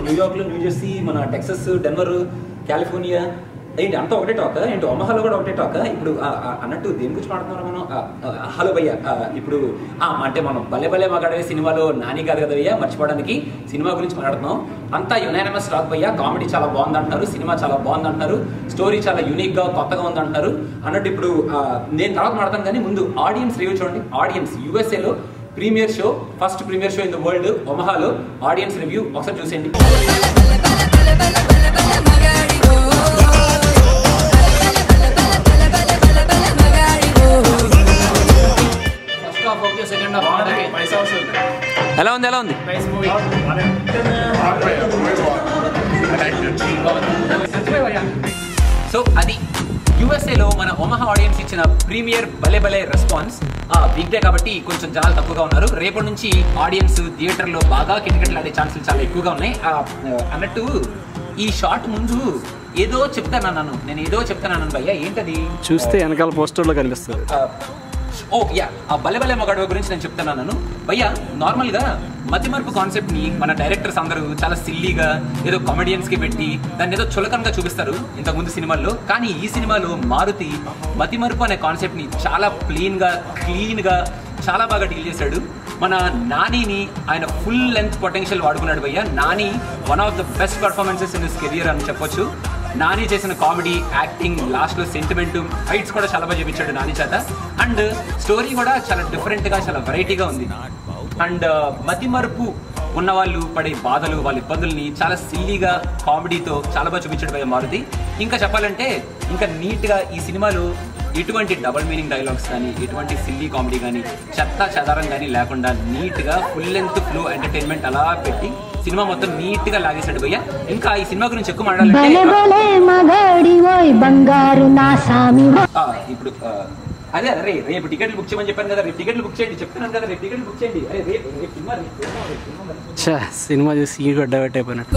New York లో, New Jersey, మన Texas, Denver, California ఏంటి అంతా ఒకటే టాక్. ఏంటి ఒమహాలో కూడా ఒకటే టాక్. ఇప్పుడు అన్నట్టు దేని గురించి మాట్లాడుతున్నారు మనం? హలో భయ్య, ఇప్పుడు అంటే మనం భలే భలే మగాడే సినిమాలో నాని కాదు కదా భయ్య మర్చిపోవడానికి సినిమా గురించి మాట్లాడుతున్నాం. అంతా యునానిమస్ టాక్ భయ్య. కామెడీ చాలా బాగుంది అంటున్నారు, సినిమా చాలా బాగుంది అంటున్నారు, స్టోరీ చాలా యూనిక్ గా కొత్తగా ఉంది అంటున్నారు అన్నట్టు. ఇప్పుడు నేను తర్వాత మాట్లాడతాను కానీ ముందు ఆడియన్స్ రివ్యూ చూడండి. ఆడియన్స్ యూఎస్ఏలో premiere show, first premiere show in the world ఒమహాలో ఆడియన్స్ రివ్యూ ఒకసారి చూసేయండి. ఎలా ఉంది ఎలా ఉంది? సో అది యూఎస్ఏలో మన ఒమహా ఆడియన్స్ ఇచ్చిన ప్రీమియర్ భలే భలే రెస్పాన్స్. బిగ్ డే కాబట్టి కొంచెం జనాలు తక్కువగా ఉన్నారు. రేపటి నుంచి ఆడియన్స్ థియేటర్లో బాగా కిటకిటలాడే ఛాన్సులు చాలా ఎక్కువగా ఉన్నాయి అన్నట్టు. ఈ షార్ట్ ముందు ఏదో చెప్తానన్నాను నేను, ఏదో చెప్తానన్నాను భయ్య. ఏంటది? చూస్తే వెనకాల పోస్టర్లో కనిపిస్తుంది. ఓ యా, ఆ భలే భలే మగాడు గురించి నేను చెప్తున్నాను భయ్య. నార్మల్గా మతిమరుపు కాన్సెప్ట్ ని మన డైరెక్టర్స్ అందరూ చాలా సిల్లీగా ఏదో కామెడియన్స్ కి పెట్టి దాన్ని ఏదో చులకనగా చూపిస్తారు ఇంతకుముందు సినిమాల్లో. కానీ ఈ సినిమాలో మారుతి మతిమరుపు అనే కాన్సెప్ట్ ని చాలా క్లీన్ గా చాలా బాగా డీల్ చేశాడు. మన నానిని ఆయన ఫుల్ లెంత్ పొటెన్షియల్ వాడుకున్నాడు భయ్య. Nani one of the best performances in his career అని చెప్పొచ్చు. నాని చేసిన కామెడీ, యాక్టింగ్, లాస్ట్ లో సెంటిమెంట్, ఫైట్స్ కూడా చాలా బాగా చూపించాడు నాని చేత. అండ్ స్టోరీ కూడా చాలా డిఫరెంట్ గా చాలా వెరైటీగా ఉంది. అండ్ మతిమరుపు ఉన్న వాళ్ళు పడే బాధలు, వాళ్ళ ఇబ్బందుల్ని చాలా సిల్లీగా కామెడీతో చాలా బాగా చూపించాడు భయ్య మారుతి. ఇంకా చెప్పాలంటే ఇంకా నీట్ గా ఈ సినిమాలో ఎటువంటి డబుల్ మీనింగ్ డైలాగ్స్ కానీ, ఎటువంటి సిల్లీ కామెడీ కానీ, చెత్తా చెదారం కానీ లేకుండా నీట్ గా ఫుల్ లెంత్ ఫ్లో ఎంటర్టైన్మెంట్ అలా పెట్టి సినిమా మొత్తం నీట్ గా లాగేశాడు భయ్య. ఇంకా ఈ సినిమా గురించి ఎక్కువ మాట్లాడాలంటే ఇప్పుడు అదే అరే రేపు టికెట్లు బుక్ చేయమని చెప్పాను కదా, రేపు టికెట్లు బుక్ చేయండి చెప్తున్నాను కదా, రేపు టికెట్లు బుక్ చేయండి. అరే రేపు సినిమా చూసి ఈ గడ్డ పెట్టయిపోయినట్టు.